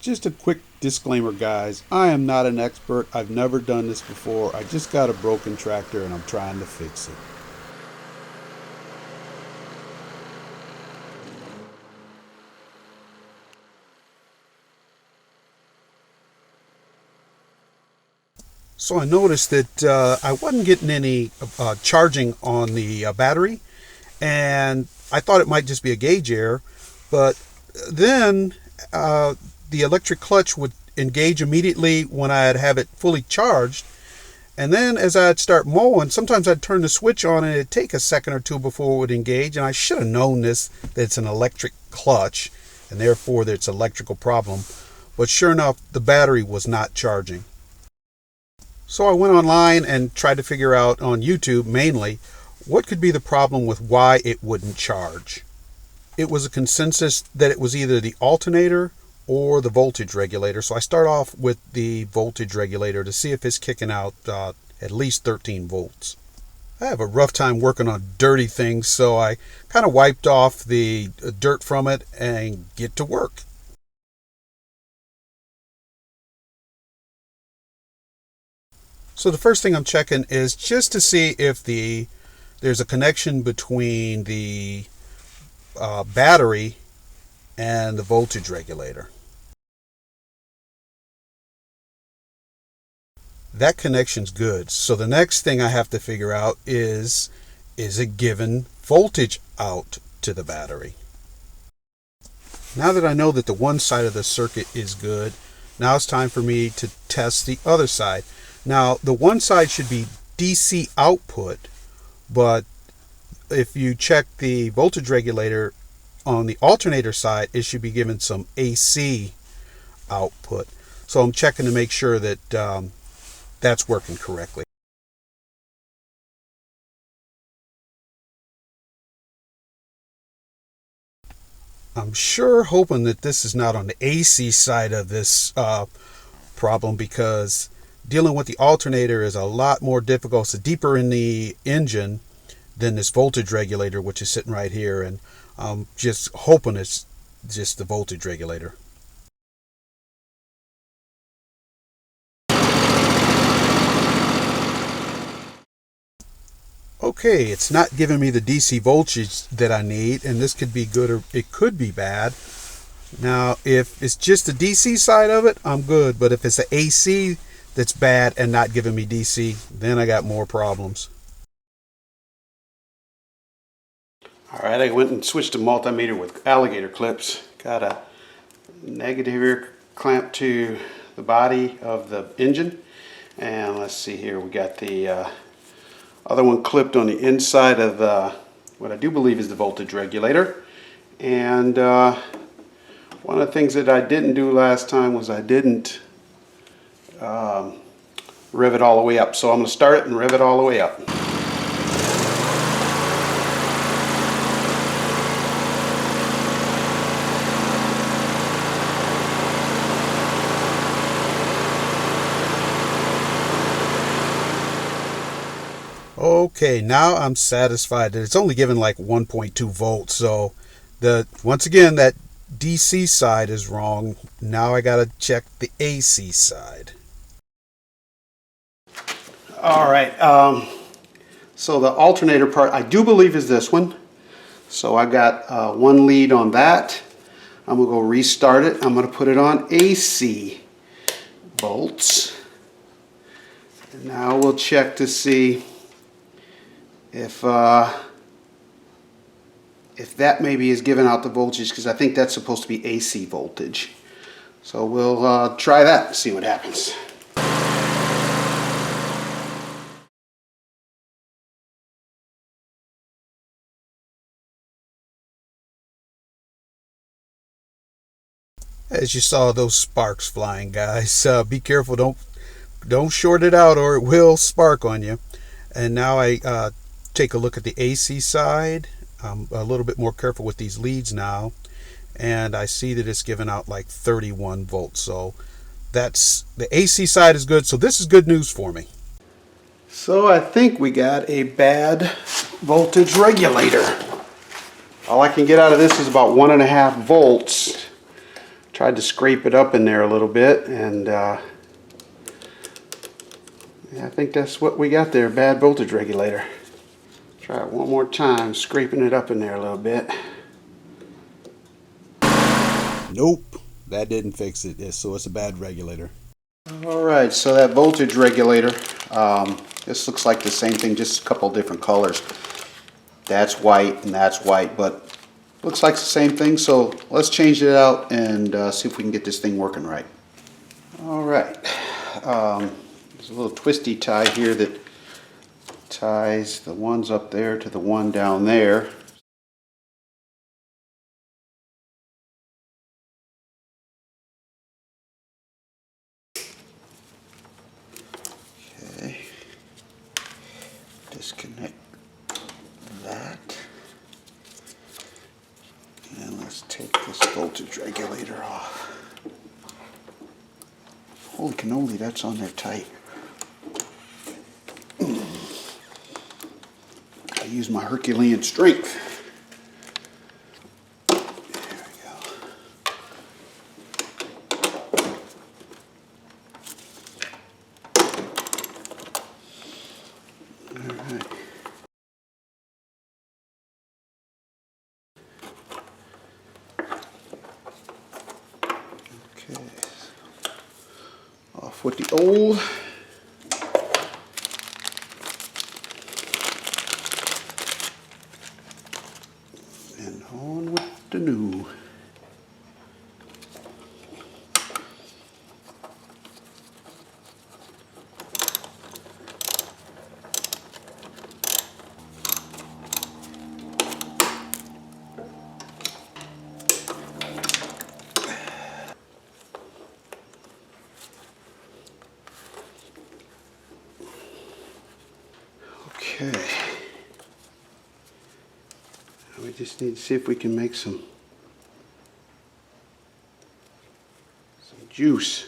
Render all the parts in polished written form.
Just a quick disclaimer, guys. I am not an expert. I've never done this before. I just got a broken tractor and I'm trying to fix it. So I noticed that I wasn't getting any charging on the battery, and I thought it might just be a gauge error, but then the electric clutch would engage immediately when I'd have it fully charged, and then as I'd start mowing, sometimes I'd turn the switch on and it'd take a second or two before it would engage, and I should have known that it's an electric clutch, and therefore that it's an electrical problem, but sure enough, the battery was not charging. So I went online and tried to figure out on YouTube mainly what could be the problem with why it wouldn't charge. It was a consensus that it was either the alternator or the voltage regulator. So I start off with the voltage regulator to see if it's kicking out at least 13 volts. I have a rough time working on dirty things, so I kind of wiped off the dirt from it and get to work. So the first thing I'm checking is just to see if there's a connection between the battery and the voltage regulator. That connection's good. So the next thing I have to figure out is it giving voltage out to the battery? Now that I know that the one side of the circuit is good, now it's time for me to test the other side. Now, the one side should be DC output, but if you check the voltage regulator on the alternator side, it should be given some AC output. So I'm checking to make sure that that's working correctly. I'm sure hoping that this is not on the AC side of this problem, because dealing with the alternator is a lot more difficult. It's deeper in the engine than this voltage regulator, which is sitting right here, and I'm just hoping it's just the voltage regulator. Okay, it's not giving me the DC voltage that I need, and this could be good or it could be bad. Now, if it's just the DC side of it, I'm good, but if it's the AC that's bad and not giving me DC, then I got more problems. Alright, I went and switched to multimeter with alligator clips. Got a negative clamp to the body of the engine, and let's see here, we got the other one clipped on the inside of what I do believe is the voltage regulator. And one of the things that I didn't do last time was I didn't rev it all the way up. So I'm going to start it and rev it all the way up. Okay, now I'm satisfied that it's only given like 1.2 volts. So once again, that DC side is wrong. Now I gotta check the AC side. Alright, so the alternator part I do believe is this one. So I got one lead on that. I'm gonna go restart it. I'm gonna put it on AC volts. And now we'll check to see if that maybe is giving out the voltage, because I think that's supposed to be AC voltage. So we'll try that and see what happens. As you saw those sparks flying, guys, be careful, don't short it out or it will spark on you. And now I take a look at the AC side. I'm a little bit more careful with these leads now, and I see that it's giving out like 31 volts. So that's the AC side is good. So this is good news for me. So I think we got a bad voltage regulator. All I can get out of this is about 1.5 volts. Tried to scrape it up in there a little bit, and yeah, I think that's what we got there, bad voltage regulator. Try it one more time, scraping it up in there a little bit. Nope, that didn't fix it, so it's a bad regulator. Alright, so that voltage regulator, this looks like the same thing, just a couple different colors. That's white and that's white, but looks like the same thing, so let's change it out and see if we can get this thing working right. Alright, there's a little twisty tie here that ties the ones up there to the one down there. Okay, disconnect that. And let's take this voltage regulator off. Holy cannoli, that's on there tight. I use my Herculean strength. There we go. All right. Okay. Off with the old. And on with the new. Okay. We just need to see if we can make some juice.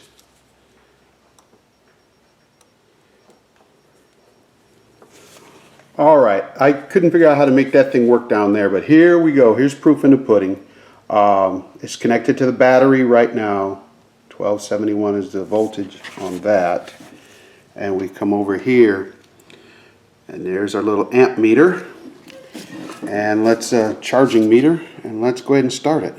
All right, I couldn't figure out how to make that thing work down there, but here we go. Here's proof in the pudding. It's connected to the battery right now. 1271 is the voltage on that. And we come over here, and there's our little amp meter. And let's charging meter, and let's go ahead and start it.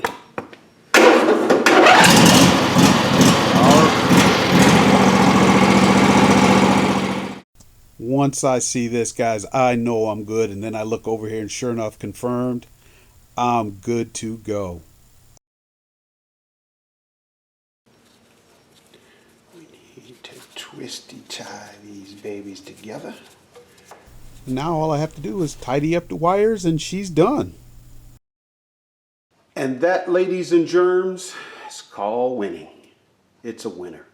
Once I see this, guys, I know I'm good, and then I look over here and sure enough, confirmed, I'm good to go. We need to twisty tie these babies together. Now all I have to do is tidy up the wires and she's done. And that, ladies and germs, is called winning. It's a winner.